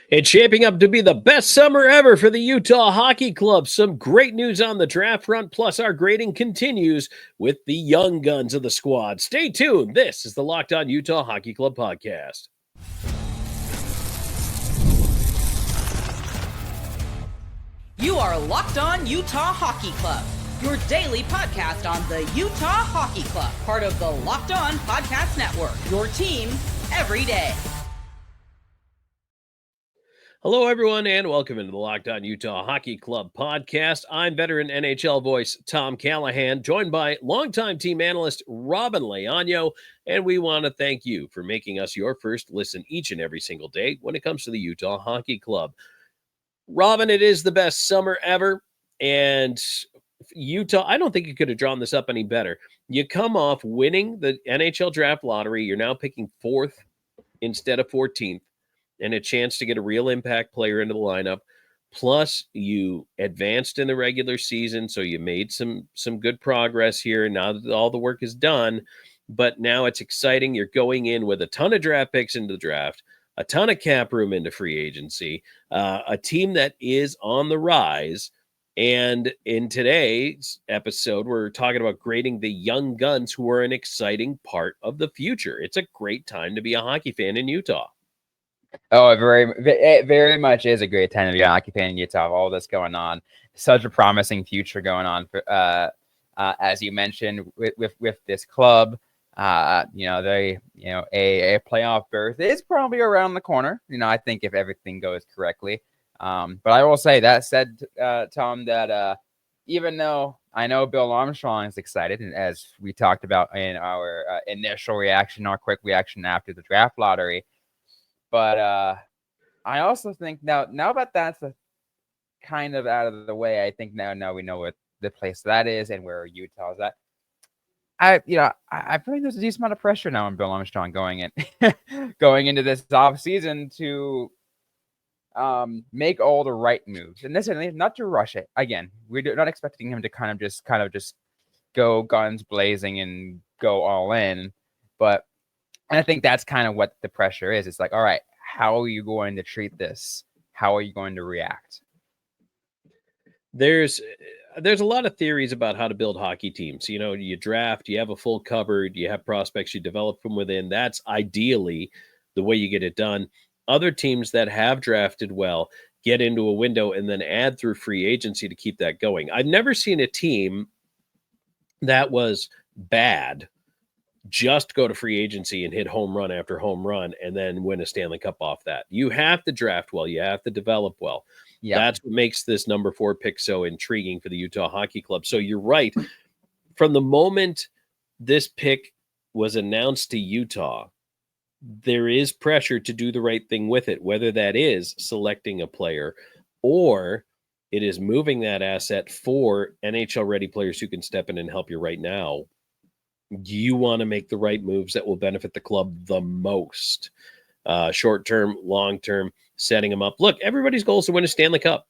It's shaping up to be the best summer ever for the Utah Hockey Club. Some great news on the draft front, plus our grading continues with the young guns of the squad. Stay tuned. This is the Locked On Utah Hockey Club podcast. You are Locked On Utah Hockey Club, your daily podcast on the Utah Hockey Club, part of the Locked On Podcast Network, your team every day. Hello, everyone, and welcome into the Locked On Utah Hockey Club podcast. I'm veteran NHL voice Tom Callahan, joined by longtime team analyst Robyn Leaño, and we want to thank you for making us your first listen each and every single day when it comes to the Utah Hockey Club. Robyn, it is the best summer ever, and Utah, I don't think you could have drawn this up any better. You come off winning the NHL draft lottery. You're now picking 4th instead of 14th. And a chance to get a real impact player into the lineup. Plus, you advanced in the regular season, so you made some good progress here. Now that all the work is done, but now it's exciting. You're going in with a ton of draft picks into the draft, a ton of cap room into free agency, a team that is on the rise. And in today's episode, we're talking about grading the young guns who are an exciting part of the future. It's a great time to be a hockey fan in Utah. Oh, it very much is a great time to be a hockey fan in Utah. All this going on, such a promising future going on for, as you mentioned, with this club. A playoff berth is probably around the corner. I think if everything goes correctly. But I will say that said, Tom, that even though I know Bill Armstrong is excited, and as we talked about in our initial reaction, our quick reaction after the draft lottery. But I also think now that that's kind of out of the way, I think now we know what the place that is and where Utah is at. I feel like there's a decent amount of pressure now on Bill Armstrong going into this offseason to make all the right moves. And this is not to rush it. Again, we're not expecting him to kind of just go guns blazing and go all in, but and I think that's kind of what the pressure is. It's like, all right, how are you going to treat this? How are you going to react? There's a lot of theories about how to build hockey teams. You draft, you have a full cupboard, you have prospects, you develop from within. That's ideally the way you get it done. Other teams that have drafted well get into a window and then add through free agency to keep that going. I've never seen a team that was bad just go to free agency and hit home run after home run and then win a Stanley Cup off that. You have to draft well. You have to develop well. Yep. That's what makes this number 4 pick so intriguing for the Utah Hockey Club. So you're right. From the moment this pick was announced to Utah, there is pressure to do the right thing with it, whether that is selecting a player or it is moving that asset for NHL-ready players who can step in and help you right now. You want to make the right moves that will benefit the club the most. Short-term, long-term, setting them up. Look, everybody's goal is to win a Stanley Cup.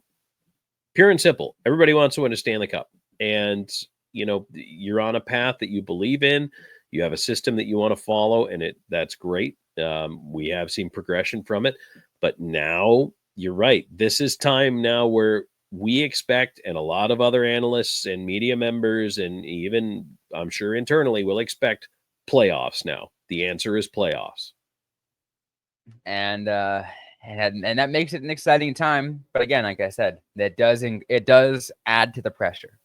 Pure and simple. Everybody wants to win a Stanley Cup. And, you're on a path that you believe in. You have a system that you want to follow, and that's great. We have seen progression from it. But now, you're right. This is time now where we expect, and a lot of other analysts and media members, and even I'm sure internally will expect playoffs now. The answer is playoffs. And that makes it an exciting time. But again, like I said, it does add to the pressure.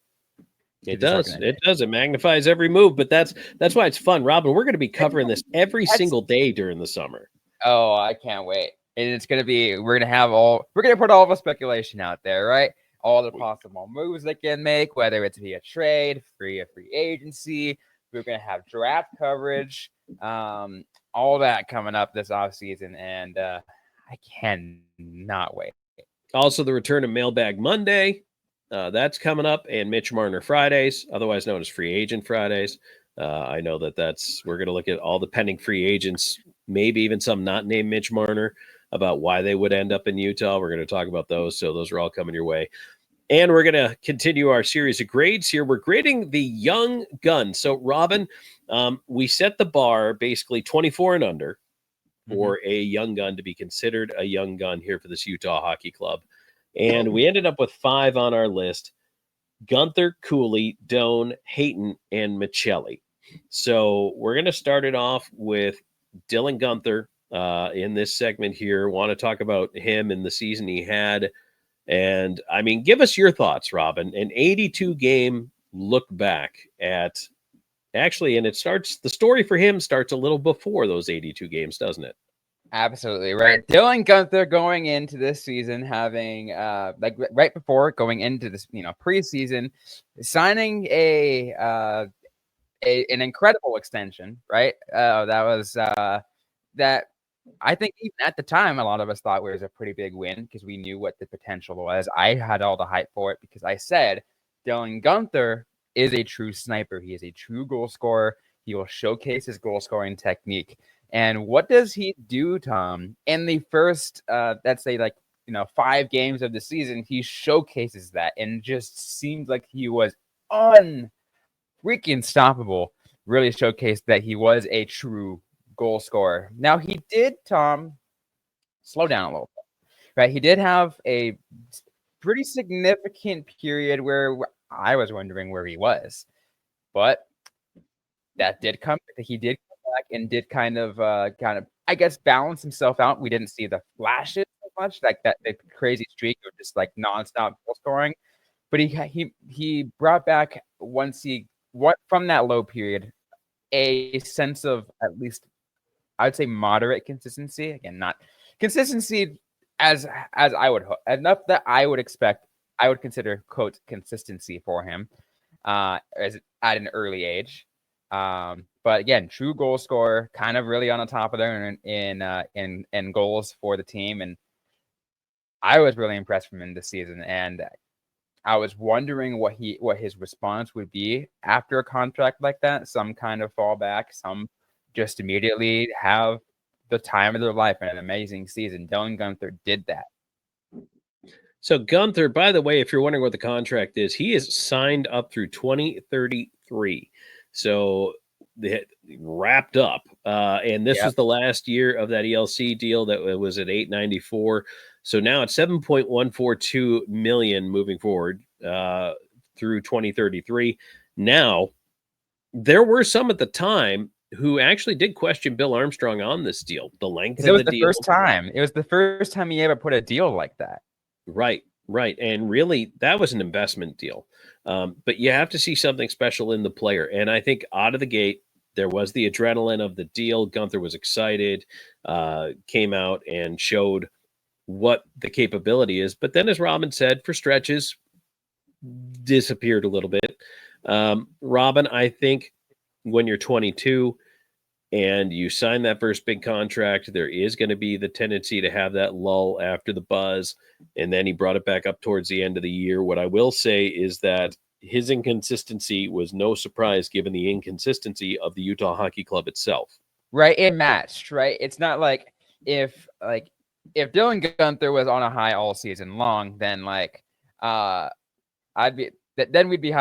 It does. It magnifies every move, but that's why it's fun. Robyn, we're going to be covering this every single day during the summer. Oh, I can't wait. And it's going to be, we're going to put all the speculation out there, right? All the possible moves they can make, whether it's via trade, free agency. We're going to have draft coverage, all that coming up this offseason. And I cannot wait. Also, the return of Mailbag Monday. That's coming up. And Mitch Marner Fridays, otherwise known as Free Agent Fridays. I know we're going to look at all the pending free agents, maybe even some not named Mitch Marner, about why they would end up in Utah. We're going to talk about those. So those are all coming your way. And we're going to continue our series of grades here. We're grading the young gun. So, Robyn, we set the bar basically 24 and under. for a young gun to be considered a young gun here for this Utah Hockey Club. And we ended up with 5 on our list: Gunther, Cooley, Doan, Hayton, and Maccelli. So we're going to start it off with Dylan Gunther in this segment here. Want to talk about him and the season he had. And, I mean, give us your thoughts, Robyn. An 82-game look back at – actually, and the story for him starts a little before those 82 games, doesn't it? Absolutely right. Dylan Gunther going into this season, having right before going into this, preseason, signing an incredible extension, right? That was that I think even at the time, a lot of us thought it was a pretty big win because we knew what the potential was. I had all the hype for it because I said Dylan Gunther is a true sniper. He is a true goal scorer. He will showcase his goal scoring technique. And what does he do, Tom? In the first, let's say, 5 games of the season, he showcases that and just seems like he was freaking stoppable. Really showcased that he was a true goal scorer. Now, he did, Tom, slow down a little bit, right? He did have a pretty significant period where I was wondering where he was, but that did come. He did come back and did kind of, I guess, balance himself out. We didn't see the flashes so much, like that the crazy streak of just like nonstop goal scoring, but he brought back from that low period a sense of at least, I would say, moderate consistency. Again, not consistency as I would hope, enough that I would expect. I would consider, quote, consistency for him as at an early age. But again, true goal scorer, kind of really on the top of there in goals for the team. And I was really impressed from him this season. And I was wondering what his response would be after a contract like that. Some kind of fallback, some just immediately have the time of their life and an amazing season. Dylan Gunther did that. So Gunther, by the way, if you're wondering what the contract is, he is signed up through 2033. So they wrapped up. And this was the last year of that ELC deal that was at $894. So now it's $7.142 million moving forward through 2033. Now, there were some at the time who actually did question Bill Armstrong on this deal. The length of the deal. It was the first time he ever put a deal like that. Right. And really, that was an investment deal. But you have to see something special in the player. And I think out of the gate, there was the adrenaline of the deal. Gunther was excited, came out and showed what the capability is. But then, as Robyn said, for stretches, disappeared a little bit. Robyn, I think when you're 22 and you sign that first big contract, there is going to be the tendency to have that lull after the buzz. And then he brought it back up towards the end of the year. What I will say is that his inconsistency was no surprise given the inconsistency of the Utah Hockey Club itself. Right. It matched, right? It's not like if Dylan Gunther was on a high all season long, then then we'd be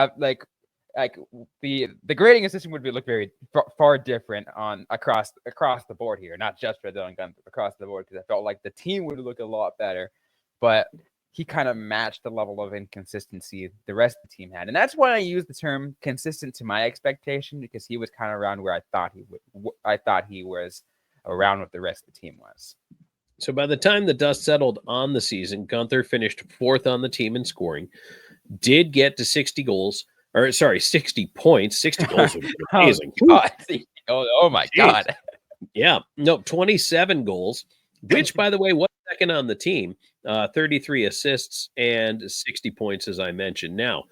the grading system would look very far different across the board here, not just for Dylan Gunther, across the board, because I felt like the team would look a lot better, but he kind of matched the level of inconsistency the rest of the team had. And that's why I use the term consistent to my expectation, because he was kind of around where I thought he was around what the rest of the team was. So by the time the dust settled on the season, Gunther finished 4th on the team in scoring, did get to 60 points. 60 goals would be amazing. Oh my God. Yeah. No, 27 goals, which, by the way, was second on the team. 33 assists and 60 points, as I mentioned. Now,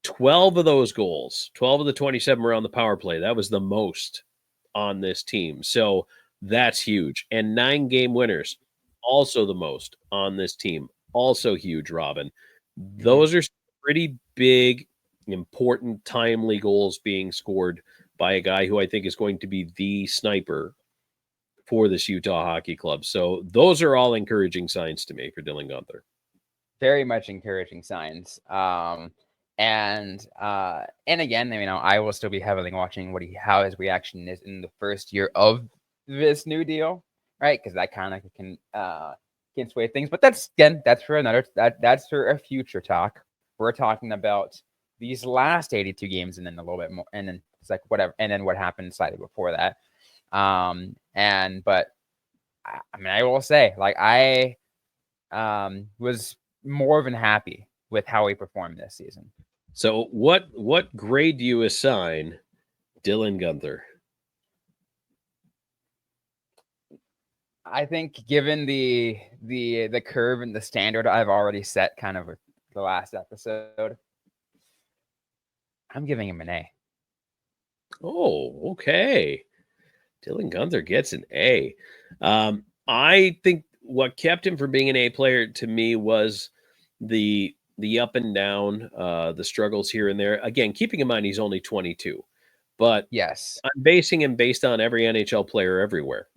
12 of those goals, 12 of the 27 were on the power play. That was the most on this team. So that's huge. And 9 game winners, also the most on this team. Also huge, Robyn. Those are pretty big, important, timely goals being scored by a guy who I think is going to be the sniper for this Utah Hockey Club. So those are all encouraging signs to me for Dylan Gunther. Very much encouraging signs. And again, I will still be heavily watching how his reaction is in the first year of this new deal, right? Because that kind of can sway things. But that's for a future talk. We're talking about these last 82 games and then a little bit more, and then it's like whatever, and then what happened slightly before that. But I mean, I will say, like, I was more than happy with how he performed this season. So what grade do you assign Dylan Gunther? I think given the curve and the standard I've already set kind of with the last episode, I'm giving him an A. Oh, okay. Dylan Gunther gets an A. I think what kept him from being an A player to me was the up and down, the struggles here and there. Again, keeping in mind he's only 22, but yes, I'm basing him based on every NHL player everywhere.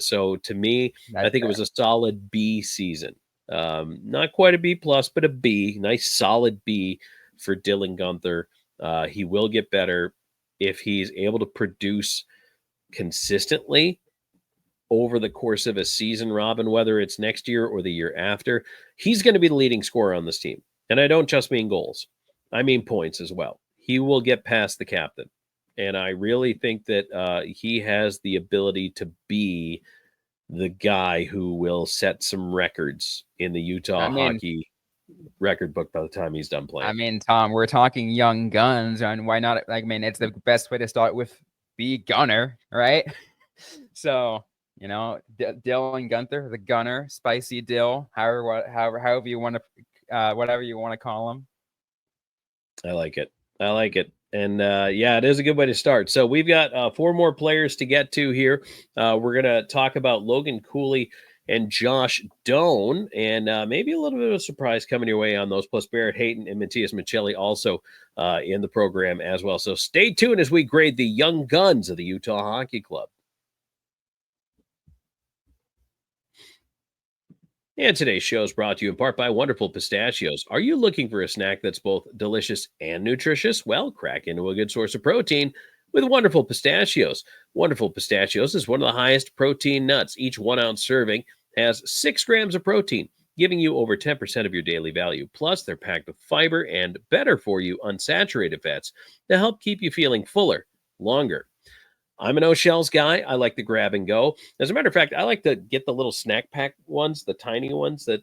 So to me, I think it was a solid B season. Not quite a B plus, but a B. Nice solid B for Dylan Gunther. He will get better if he's able to produce consistently over the course of a season, Robyn, whether it's next year or the year after. He's going to be the leading scorer on this team. And I don't just mean goals. I mean points as well. He will get past the captain. And I really think that he has the ability to be the guy who will set some records in the Utah hockey record book by the time he's done playing. I mean, Tom, we're talking young guns, and why not? Like, I mean, it's the best way to start with the gunner, right? So, you know, Dylan Gunther, the gunner, spicy Dill, however you want to, whatever you want to call him. I like it. And yeah, it is a good way to start. So we've got 4 more players to get to here. We're going to talk about Logan Cooley and Josh Doan, and maybe a little bit of a surprise coming your way on those, plus Barrett Hayton and Matthias Maccelli also in the program as well. So stay tuned as we grade the young guns of the Utah Hockey Club. And today's show is brought to you in part by Wonderful Pistachios. Are you looking for a snack that's both delicious and nutritious? Well, crack into a good source of protein with Wonderful Pistachios. Wonderful Pistachios is one of the highest protein nuts. Each 1 ounce serving has 6 grams of protein, giving you over 10% of your daily value. Plus, they're packed with fiber and better for you unsaturated fats to help keep you feeling fuller, longer. I'm an O-Shells guy. I like the grab and go. As a matter of fact, I like to get the little snack pack ones, the tiny ones that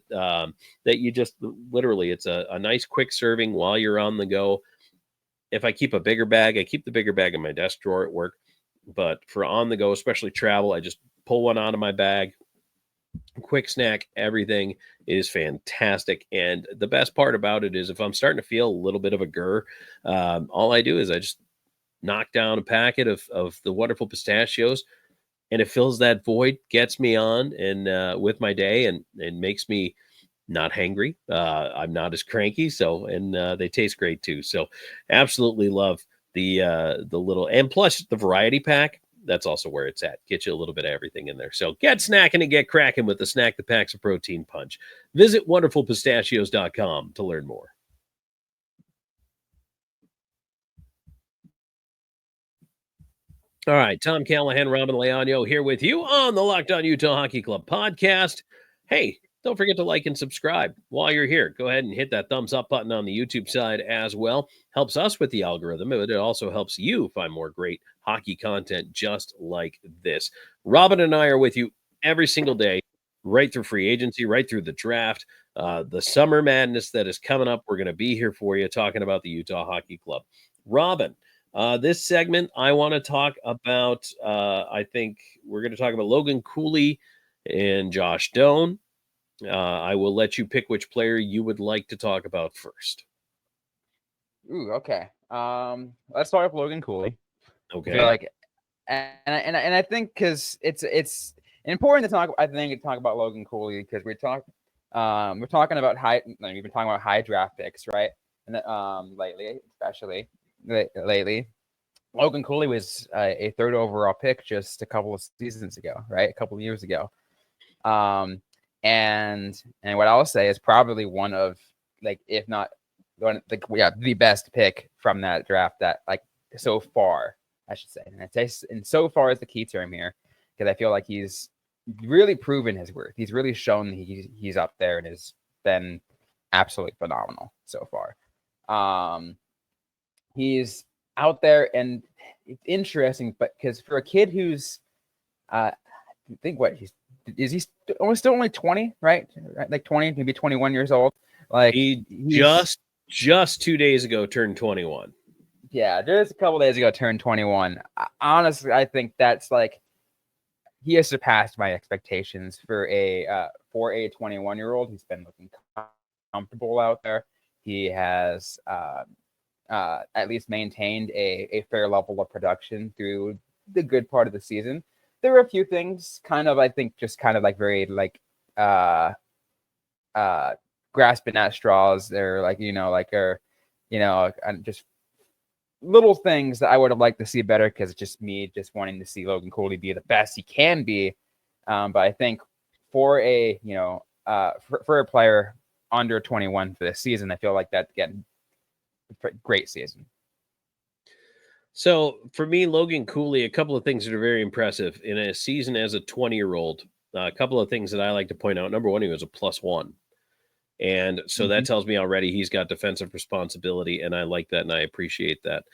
you just literally, it's a nice quick serving while you're on the go. If I keep a bigger bag, I keep the bigger bag in my desk drawer at work. But for on the go, especially travel, I just pull one out of my bag. Quick snack, everything is fantastic. And the best part about it is if I'm starting to feel a little bit of a GER, all I do is I just knock down a packet of the Wonderful Pistachios, and it fills that void, gets me on and with my day, and makes me not hangry. I'm not as cranky. So, and they taste great too. So absolutely love the little, and plus the variety pack. That's also where it's at. Get you a little bit of everything in there. So get snacking and get cracking with the snack that packs a protein punch. Visit wonderfulpistachios.com to learn more. All right, Tom Callahan, Robyn Leaño here with you on the Locked On Utah Hockey Club podcast. Hey, don't forget to like and subscribe while you're here. Go ahead and hit that thumbs up button on the YouTube side as well. Helps us with the algorithm, but it also helps you find more great hockey content just like this. Robyn and I are with you every single day, right through free agency, right through the draft, the summer madness that is coming up. We're going to be here for you talking about the Utah Hockey Club. Robyn, this segment, I want to talk about, I think we're going to talk about Logan Cooley and Josh Doan. I will let you pick which player you would like to talk about first. Ooh, okay. Let's start with Logan Cooley. Okay. And I think because it's important to talk. I think to talk about Logan Cooley because we're talking about we've been talking about high draft picks, right? And lately, especially lately, Logan Cooley was a 3rd overall pick just a couple of seasons ago, right? A couple of years ago. And what I'll say is probably one of, like, if not one, the best pick from that draft that, like, so far, I should say. And so far is the key term here, because I feel like he's really proven his worth. He's really shown that he's up there and has been absolutely phenomenal so far. He's out there, and it's interesting, but because for a kid who's, I think what he's still only 20, right? Like 20, maybe 21 years old. Like he just 2 days ago turned 21. Yeah, just a couple days ago turned 21. Honestly, I think that's like he has surpassed my expectations for a 21-year-old. He's been looking comfortable out there. He has at least maintained a fair level of production through the good part of the season. There were a few things kind of, I think, just kind of like very like grasping at straws. They're like, and just little things that I would have liked to see better, because it's just me just wanting to see Logan Cooley be the best he can be. But I think for a for a player under 21 for this season, I feel like that's getting a great season. So for me, Logan Cooley, a couple of things that are very impressive in a season as a 20-year-old. A couple of things that I like to point out. Number one, he was a +1. And so that tells me already he's got defensive responsibility, and I like that, and I appreciate that.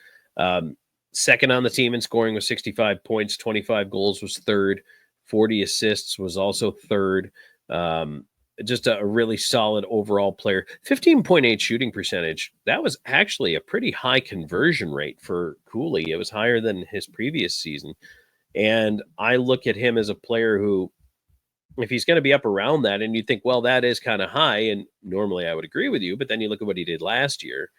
Second on the team in scoring was 65 points, 25 goals was third, 40 assists was also third. Just a really solid overall player. 15.8 shooting percentage. That was actually a pretty high conversion rate for Cooley. It was higher than his previous season. And I look at him as a player who, if he's going to be up around that, and you think, well, that is kind of high, and normally I would agree with you, but then you look at what he did last year,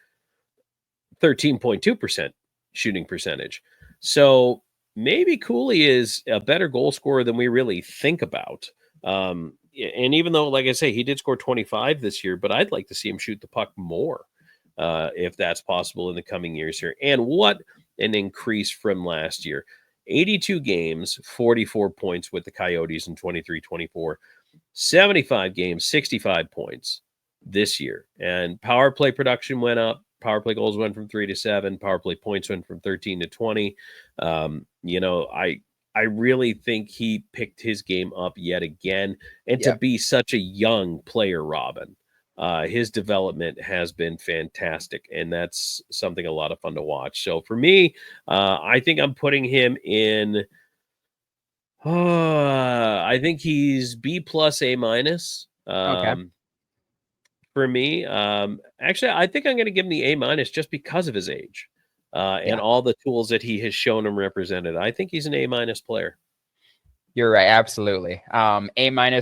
13.2% shooting percentage. So maybe Cooley is a better goal scorer than we really think about. And even though, like I say, he did score 25 this year, but I'd like to see him shoot the puck more if that's possible in the coming years here. And what an increase from last year. 82 games, 44 points with the Coyotes in 23-24. 75 games, 65 points this year. And power play production went up. Power play goals went from 3 to 7. Power play points went from 13 to 20. I really think he picked his game up yet again. And to be such a young player, Robyn, his development has been fantastic. And that's something a lot of fun to watch. So for me, I think I'm putting him in, I think he's B+, A-. Okay. For me. Actually, I think I'm going to give him the A- just because of his age. And all the tools that he has shown him represented. I think he's an A- player. You're right. Absolutely. A-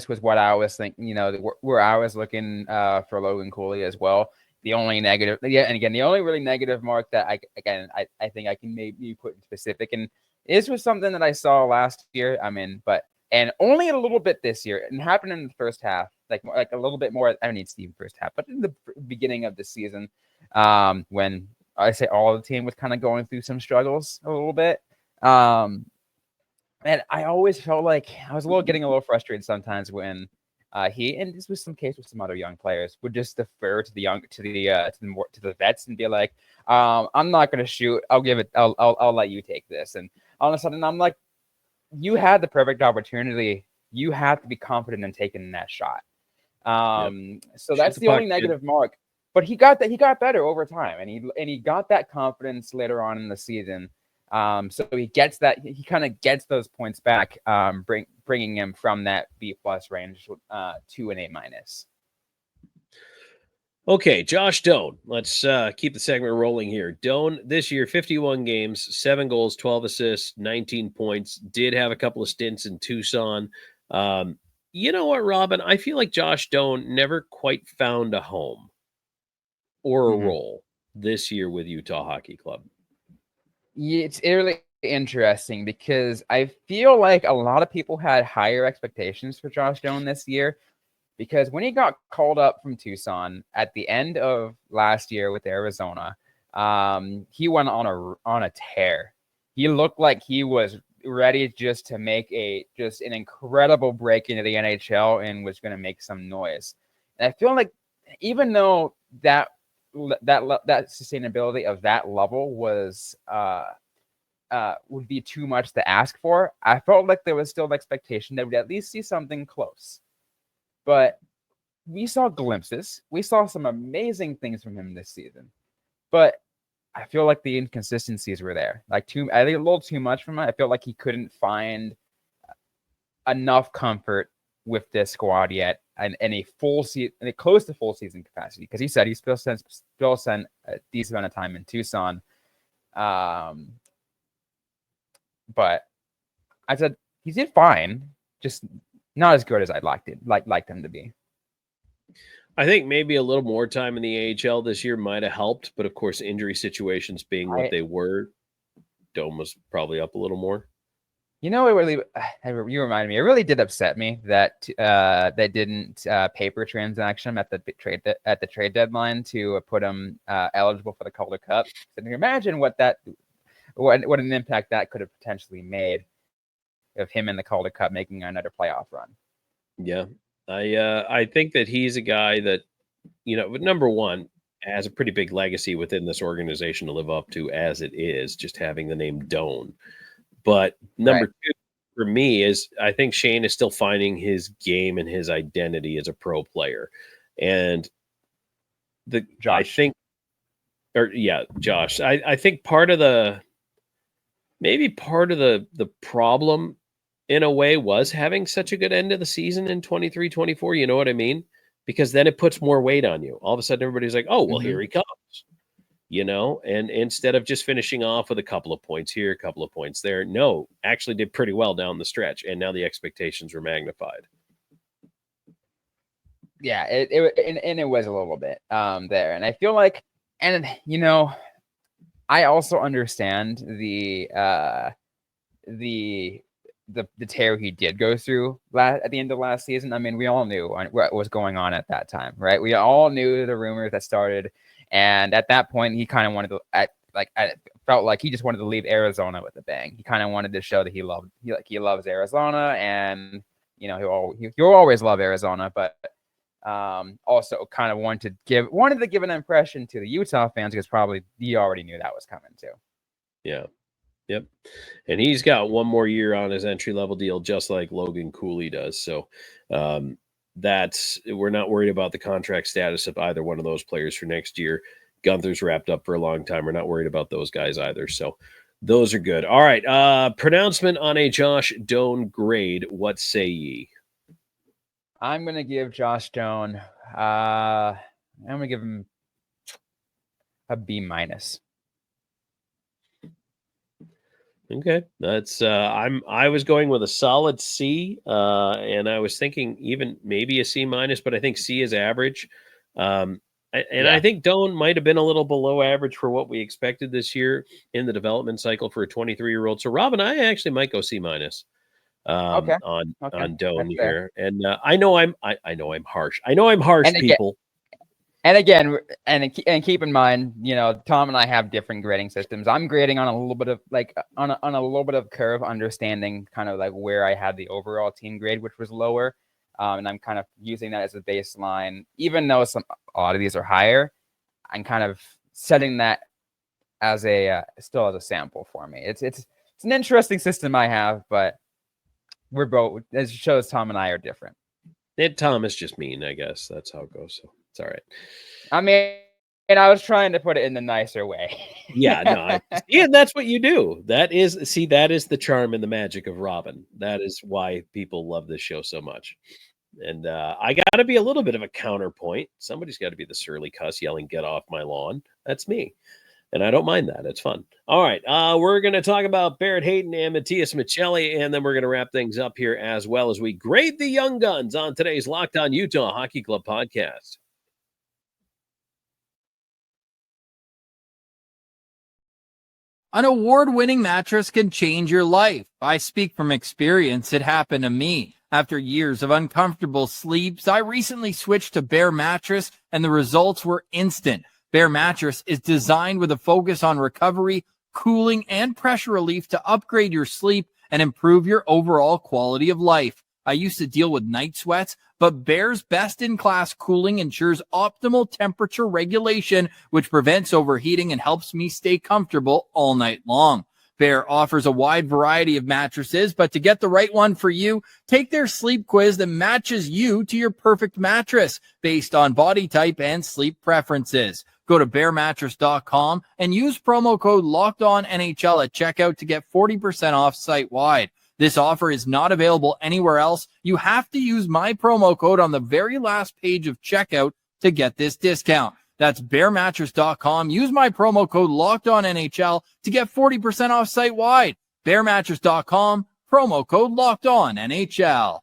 was what I was thinking, where I was looking for Logan Cooley as well. The only negative, the only really negative mark that I think I can maybe put in specific, and this was something that I saw last year. And only a little bit this year, and happened in the first half, like a little bit more. I don't need Steve first half, but in the beginning of the season, when I say all of the team was kind of going through some struggles a little bit. And I always felt like I was getting a little frustrated sometimes when and this was some case with some other young players, would just defer to the vets and be like, I'm not going to shoot. I'll let you take this. And all of a sudden I'm like, you had the perfect opportunity. You have to be confident in taking that shot. So that's the only negative mark. But he got better over time, and he got that confidence later on in the season. So he kind of gets those points back, bringing him from that B+ range to an A-. Okay, Josh Doan. Let's keep the segment rolling here. Doan this year, 51 games, 7 goals, 12 assists, 19 points. Did have a couple of stints in Tucson. You know what, Robyn? I feel like Josh Doan never quite found a home or a role this year with Utah Hockey Club. Yeah, it's really interesting because I feel like a lot of people had higher expectations for Josh Doan this year, because when he got called up from Tucson at the end of last year with Arizona, he went on a tear. He looked like he was ready just to make an incredible break into the NHL and was going to make some noise. And I feel like even though that sustainability of that level was would be too much to ask for. I felt like there was still an expectation that we'd at least see something close. But we saw glimpses. We saw some amazing things from him this season. But I feel like the inconsistencies were there. I think a little too much from him. I felt like he couldn't find enough comfort with this squad yet, and a full season, close to full season capacity, because he said he still spent a decent amount of time in Tucson. But I said he did fine, just not as good as I'd liked him to be. I think maybe a little more time in the AHL this year might have helped, but of course, injury situations being what they were, Doan was probably up a little more. You know, you reminded me. It really did upset me that they didn't paper transaction at the trade deadline to put him eligible for the Calder Cup. And imagine what an impact that could have potentially made of him in the Calder Cup making another playoff run. Yeah, I think that he's a guy that, number one, has a pretty big legacy within this organization to live up to as it is, just having the name Doan. But number two for me is I think Shane is still finding his game and his identity as a pro player. And Josh, I think part of the problem in a way was having such a good end of the season in 23-24. You know what I mean? Because then it puts more weight on you. All of a sudden, everybody's like, oh, well, here he comes. And instead of just finishing off with a couple of points here, a couple of points there, no, actually did pretty well down the stretch. And now the expectations were magnified. Yeah, it was a little bit there. And I feel like, I also understand the tear he did go through at the end of last season. I mean, we all knew what was going on at that time, right? We all knew the rumors that started. And at that point, he kind of wanted to I felt like he just wanted to leave Arizona with a bang. He kind of wanted to show that he loves Arizona, and he'll always love Arizona, but also kind of wanted to give an impression to the Utah fans, because probably he already knew that was coming too. Yeah. Yep. And he's got one more year on his entry-level deal, just like Logan Cooley does. So we're not worried about the contract status of either one of those players for next year. Gunther's wrapped up for a long time. We're not worried about those guys either. So those are good. All right. Pronouncement on a Josh Doan grade. What say ye? I'm going to give Josh Doan, I'm going to give him a B-. Okay, that's I was going with a solid C, and I was thinking even maybe a C-, but I think C is average. I think Doan might have been a little below average for what we expected this year in the development cycle for a 23-year-old. So Robyn, I actually might go C-, on Doan here. And I know I'm harsh. I know I'm harsh, and people. And again, and keep in mind, Tom and I have different grading systems. I'm grading on a little bit of on a little bit of curve, understanding kind of like where I had the overall team grade, which was lower, and I'm kind of using that as a baseline. Even though a lot of these are higher, I'm kind of setting that as still as a sample for me. It's an interesting system I have, but we're both, as it shows, Tom and I are different. Tom is just mean, I guess. That's how it goes. So. It's all right. I mean, and I was trying to put it in the nicer way. Yeah, no, and that's what you do. That is the charm and the magic of Robyn. That is why people love this show so much. And I got to be a little bit of a counterpoint. Somebody's got to be the surly cuss yelling, "Get off my lawn." That's me. And I don't mind that. It's fun. All right. We're going to talk about Barrett Hayton and Matthias Maccelli, and then we're going to wrap things up here as well as we grade the young guns on today's Locked On Utah Hockey Club podcast. An award-winning mattress can change your life. I speak from experience. It happened to me. After years of uncomfortable sleeps, I recently switched to Bear Mattress, and the results were instant. Bear Mattress is designed with a focus on recovery, cooling, and pressure relief to upgrade your sleep and improve your overall quality of life. I used to deal with night sweats, but Bear's best-in-class cooling ensures optimal temperature regulation, which prevents overheating and helps me stay comfortable all night long. Bear offers a wide variety of mattresses, but to get the right one for you, take their sleep quiz that matches you to your perfect mattress based on body type and sleep preferences. Go to bearmattress.com and use promo code LOCKEDONNHL at checkout to get 40% off site-wide. This offer is not available anywhere else. You have to use my promo code on the very last page of checkout to get this discount. That's bearmattress.com. Use my promo code LOCKEDONNHL to get 40% off site-wide. Bearmattress.com, promo code LOCKEDONNHL.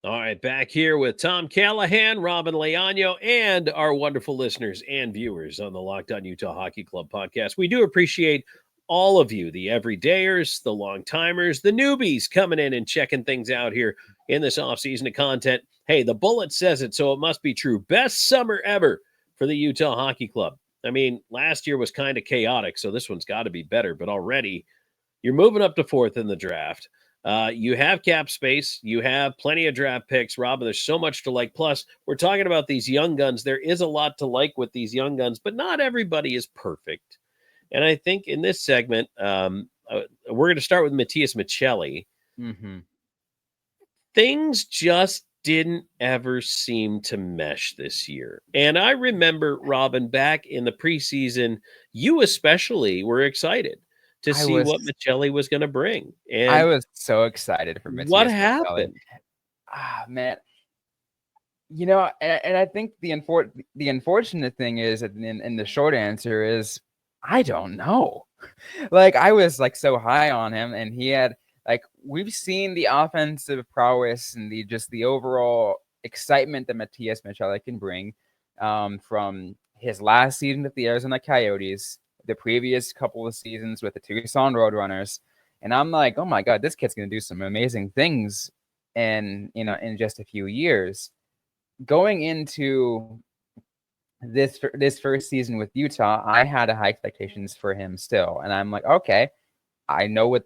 All right, back here with Tom Callahan, Robyn Leaño, and our wonderful listeners and viewers on the Locked On Utah Hockey Club podcast. We do appreciate all of you, the everydayers, the long-timers, the newbies coming in and checking things out here in this offseason of content. Hey, the bullet says it, so it must be true. Best summer ever for the Utah Hockey Club. I mean, last year was kind of chaotic, so this one's got to be better, but already you're moving up to fourth in the draft. You have cap space. You have plenty of draft picks, Robyn. There's so much to like. Plus, we're talking about these young guns. There is a lot to like with these young guns, but not everybody is perfect. And I think in this segment, we're going to start with Matthias Maccelli. Mm-hmm. Things just didn't ever seem to mesh this year. And I remember, Robyn, back in the preseason, you especially were excited to see what Maccelli was going to bring. And I was so excited for Matthias. What happened? Man. You know, and I think the unfortunate thing is, and the short answer is, I don't know. Like, I was like so high on him, and he had, like, we've seen the offensive prowess and the overall excitement that Matthias Maccelli can bring from his last season with the Arizona Coyotes, the previous couple of seasons with the Tucson Roadrunners. And I'm like, oh my God, this kid's going to do some amazing things in just a few years. Going into this first season with Utah, I had high expectations for him still. And I'm like, okay, I know what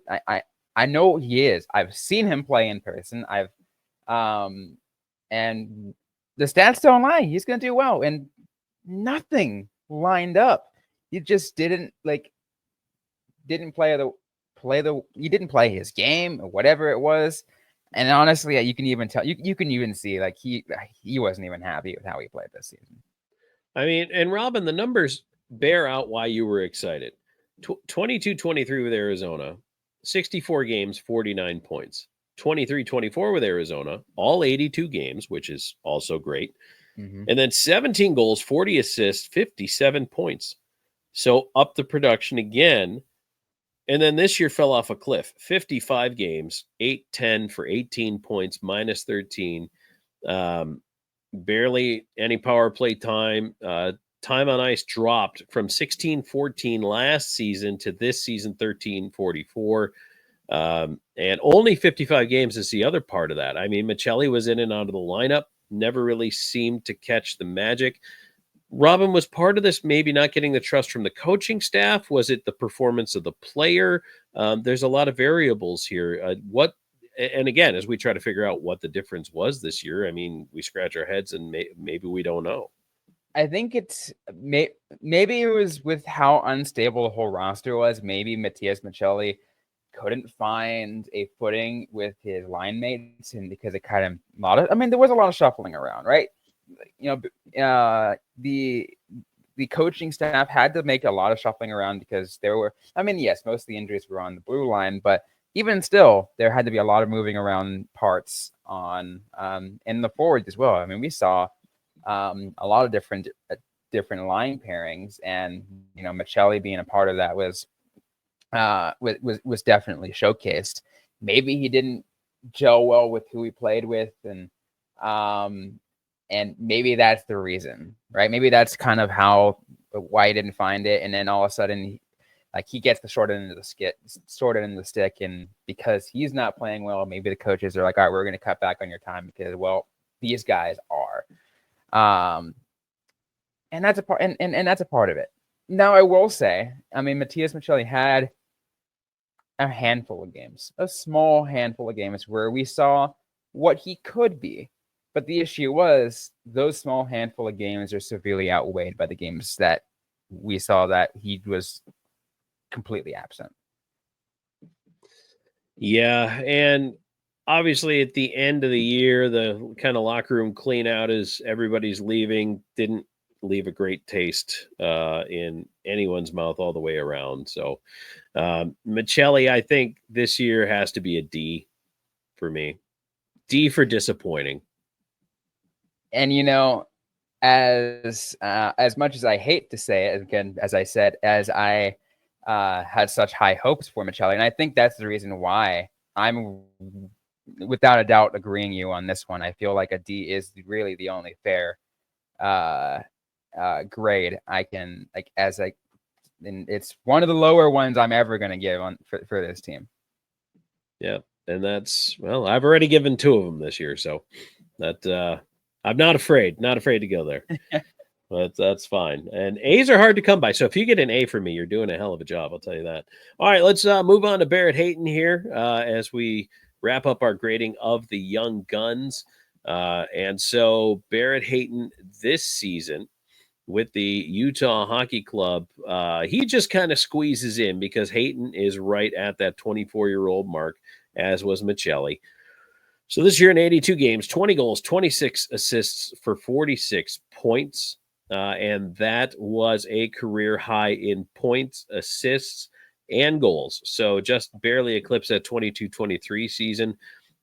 I know what he is. I've seen him play in person. And the stats don't lie. He's going to do well. And nothing lined up. He just didn't play his game or whatever it was. And honestly, you can even tell, you can even see, like, he wasn't even happy with how he played this season. I mean, and Robyn, the numbers bear out why you were excited. 22-23 with Arizona, 64 games, 49 points. 23-24 with Arizona, all 82 games, which is also great. Mm-hmm. And then 17 goals, 40 assists, 57 points. So up the production again. And then this year fell off a cliff. 55 games, 8-10 for 18 points, minus 13. Barely any power play time. Time on ice dropped from 16-14 last season to this season 13-44. And only 55 games is the other part of that. I mean, Maccelli was in and out of the lineup, never really seemed to catch the magic. Robyn, was part of this maybe not getting the trust from the coaching staff? Was it the performance of the player? There's a lot of variables here. And again, as we try to figure out what the difference was this year, I mean, we scratch our heads and maybe we don't know. I think it's maybe it was with how unstable the whole roster was. Maybe Matthias Maccelli couldn't find a footing with his line mates, and because it kind of there was a lot of shuffling around, right? You know, the coaching staff had to make a lot of shuffling around because there were, yes, most of the injuries were on the blue line, but even still, there had to be a lot of moving around parts on in the forwards as well. I mean, we saw a lot of different line pairings, and Maccelli being a part of that was definitely showcased. Maybe he didn't gel well with who he played with, and maybe that's the reason, right? Maybe that's kind of why he didn't find it, and then all of a sudden, he gets the short end of the stick, and because he's not playing well, maybe the coaches are like, all right, we're going to cut back on your time because, well, these guys are. And that's a part, and that's a part of it. Now, I will say, Matthias Maccelli had a small handful of games where we saw what he could be. But the issue was those small handful of games are severely outweighed by the games that we saw that he was completely absent. Yeah, and obviously at the end of the year, the kind of locker room clean out as everybody's leaving didn't leave a great taste in anyone's mouth all the way around. So Maccelli, I think this year has to be a D for me. D for disappointing. And as much as I hate to say it, again, as I said, as I had such high hopes for Maccelli, and I think that's the reason why I'm without a doubt agreeing you on this one. I feel like a D is really the only fair grade I can and it's one of the lower ones I'm ever going to give on for this team. Yeah, and that's, well, I've already given 2 of them this year, so that I'm not afraid to go there. But that's fine. And A's are hard to come by. So if you get an A from me, you're doing a hell of a job. I'll tell you that. All right, let's move on to Barrett Hayton here as we wrap up our grading of the young guns. And so Barrett Hayton this season with the Utah Hockey Club, he just kind of squeezes in because Hayton is right at that 24-year-old mark, as was Maccelli. So this year in 82 games, 20 goals, 26 assists for 46 points. And that was a career high in points, assists, and goals. So just barely eclipsed that 22-23 season.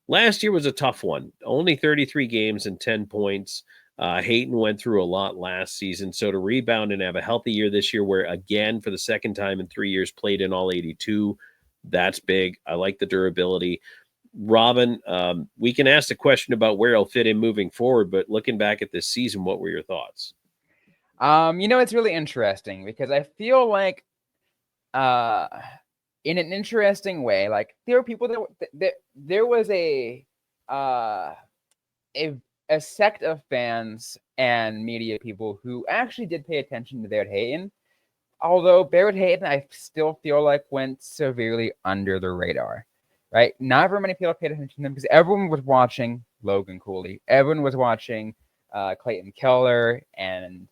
Last year was a tough one. Only 33 games and 10 points. Hayton went through a lot last season. So to rebound and have a healthy year this year, where again, for the second time in 3 years, played in all 82, that's big. I like the durability. Robyn, we can ask the question about where he'll fit in moving forward, but looking back at this season, what were your thoughts? It's really interesting because I feel like in an interesting way, like there were people that there was a sect of fans and media people who actually did pay attention to Barrett Hayton. Although Barrett Hayton, I still feel like went severely under the radar. Right? Not very many people paid attention to him because everyone was watching Logan Cooley. Everyone was watching Clayton Keller and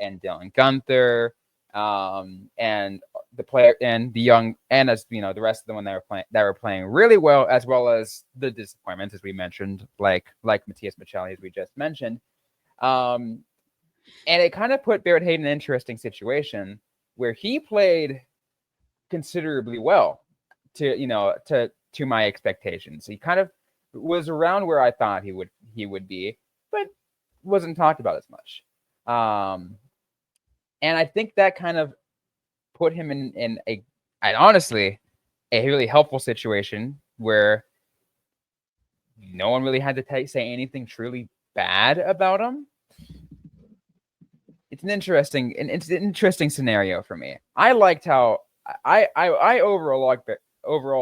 Dylan Gunther and the player and the young, and as the rest of the one that were playing really well, as well as the disappointments as we mentioned, like Matthias Maccelli, as we just mentioned. And it kind of put Barrett Hayton in an interesting situation where he played considerably well to my expectations. He kind of was around where I thought he would be, but wasn't talked about as much. And I think that kind of put him in honestly a really helpful situation where no one really had to say anything truly bad about him. It's an interesting scenario for me. I liked how I overall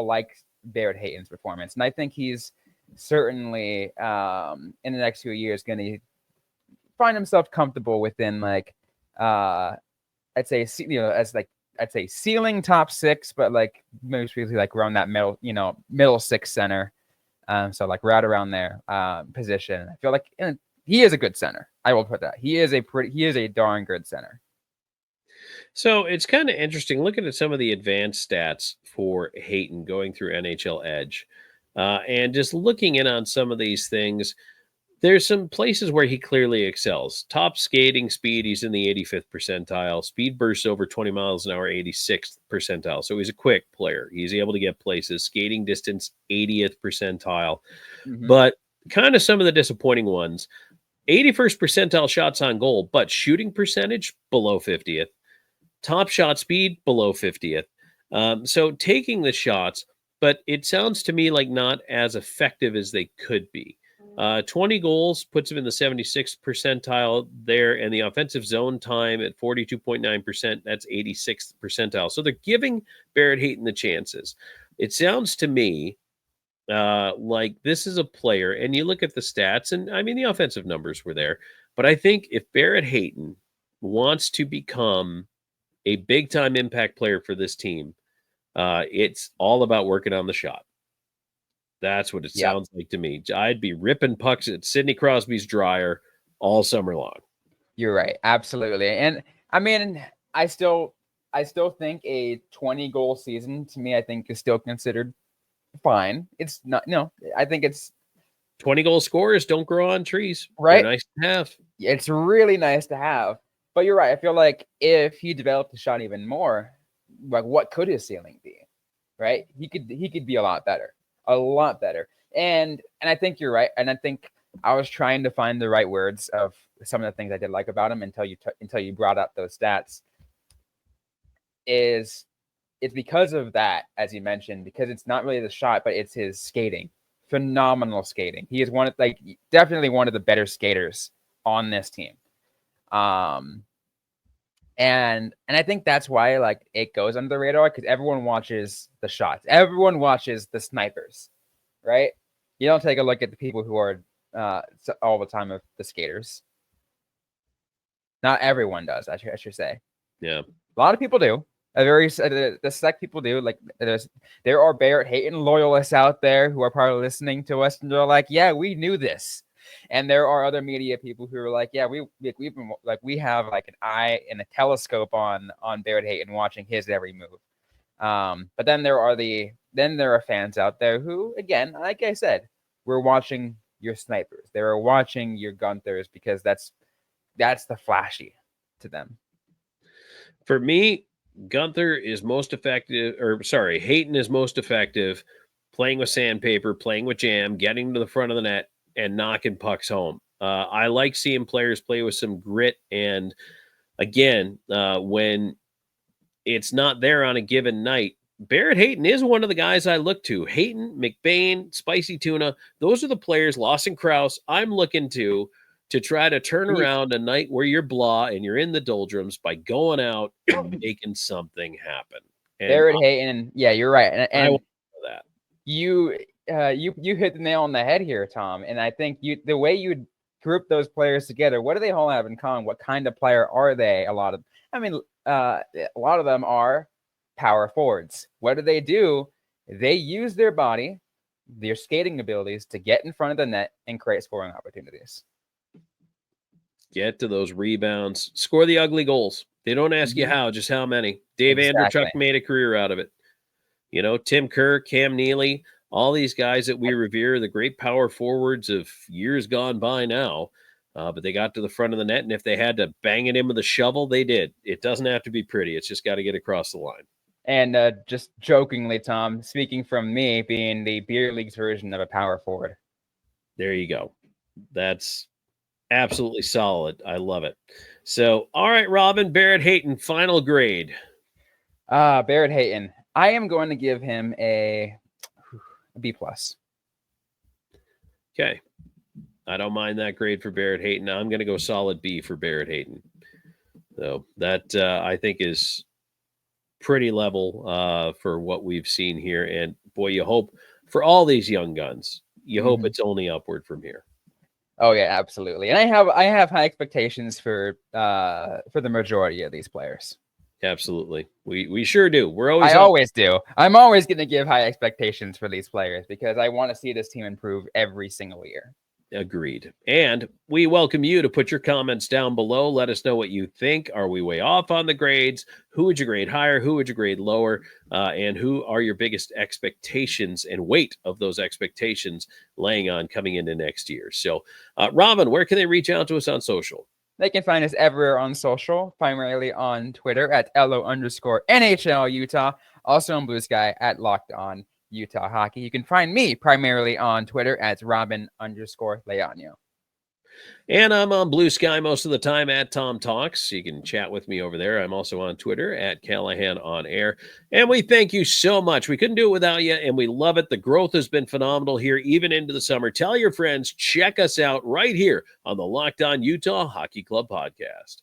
like Barrett Hayton's performance, and I think he's certainly in the next few years going to find himself comfortable within I'd say ceiling top 6, but like most really like around that middle 6 center. So like right around there position. I feel like he is a good center. I will put that. He is a darn good center. So it's kind of interesting looking at some of the advanced stats for Hayton going through NHL Edge and just looking in on some of these things. There's some places where he clearly excels. Top skating speed, he's in the 85th percentile. Speed bursts over 20 miles an hour, 86th percentile. So he's a quick player. He's able to get places. Skating distance, 80th percentile. Mm-hmm. But kind of some of the disappointing ones, 81st percentile shots on goal, but shooting percentage below 50th. Top shot speed below 50th. So taking the shots, but it sounds to me like not as effective as they could be. 20 goals puts him in the 76th percentile there, and the offensive zone time at 42.9%, that's 86th percentile. So they're giving Barrett Hayton the chances. It sounds to me like this is a player, and you look at the stats, and I mean, the offensive numbers were there, but I think if Barrett Hayton wants to become a big-time impact player for this team, it's all about working on the shot. That's what it sounds like to me. I'd be ripping pucks at Sidney Crosby's dryer all summer long. You're right. Absolutely. And I mean, I still think a 20-goal season to me, I think is still considered fine. It's not. No, I think it's 20-goal scorers don't grow on trees. Right. They're nice to have. It's really nice to have. But you're right. I feel like if he developed the shot even more, like what could his ceiling be? Right? He could be a lot better. And I think you're right. And I think I was trying to find the right words of some of the things I did like about him until you brought up those stats. It's because of that, as you mentioned, because it's not really the shot, but it's his skating. Phenomenal skating. He is definitely one of the better skaters on this team. And I think that's why like it goes under the radar, because everyone watches the shots. Everyone watches the snipers, right? You don't take a look at the people who are all the time of the skaters. Not everyone does, I should say. Yeah. A lot of people do. The select people do. Like there are Barrett Hayton loyalists out there who are probably listening to us and they're like, yeah, we knew this. And there are other media people who are like, yeah, we have like an eye and a telescope on Barrett Hayton watching his every move. But then there are fans out there who, again, like I said, we're watching your snipers. They're watching your Gunthers because that's the flashy to them. For me, Gunther is most effective, Hayton is most effective playing with sandpaper, playing with jam, getting to the front of the net, and knocking pucks home. I like seeing players play with some grit. And again, when it's not there on a given night, Barrett Hayton is one of the guys I look to. Hayton, McBain, Spicy Tuna, those are the players, Lawson Krause, I'm looking to try to turn around a night where you're blah and you're in the doldrums by going out and making something happen. And Barrett Hayton, yeah, you're right. And I want that. You hit the nail on the head here, Tom. And I think the way you group those players together, what do they all have in common? What kind of player are they? A lot of them are power forwards. What do? They use their body, their skating abilities to get in front of the net and create scoring opportunities. Get to those rebounds, score the ugly goals. They don't ask you how, just how many. Dave Andrechuk made a career out of it. You know, Tim Kerr, Cam Neely, all these guys that we revere, the great power forwards of years gone by now. But they got to the front of the net, and if they had to bang it in with a shovel, they did. It doesn't have to be pretty. It's just got to get across the line. And just jokingly, Tom, speaking from me, being the beer league's version of a power forward. There you go. That's absolutely solid. I love it. So, all right, Robyn, Barrett Hayton, final grade. Barrett Hayton. I am going to give him a B+. Okay. I don't mind that grade for Barrett Hayton. I'm going to go solid B for Barrett Hayton. So that I think is pretty level for what we've seen here. And boy, you hope for all these young guns, you hope it's only upward from here. Oh yeah, absolutely. And I have high expectations for the majority of these players. Absolutely. We sure do. I always do. I'm always going to give high expectations for these players because I want to see this team improve every single year. Agreed. And we welcome you to put your comments down below. Let us know what you think. Are we way off on the grades? Who would you grade higher? Who would you grade lower? And who are your biggest expectations and weight of those expectations laying on coming into next year? So, Robyn, where can they reach out to us on social? They can find us everywhere on social, primarily on Twitter at @LO_NHL Utah, also on Blue Sky at Locked On Utah Hockey. You can find me primarily on Twitter at Robyn_Leaño. And I'm on Blue Sky most of the time at Tom Talks. You can chat with me over there. I'm also on Twitter at Callahan on Air. And we thank you so much. We couldn't do it without you, and we love it. The growth has been phenomenal here, even into the summer. Tell your friends, check us out right here on the Locked On Utah Hockey Club podcast.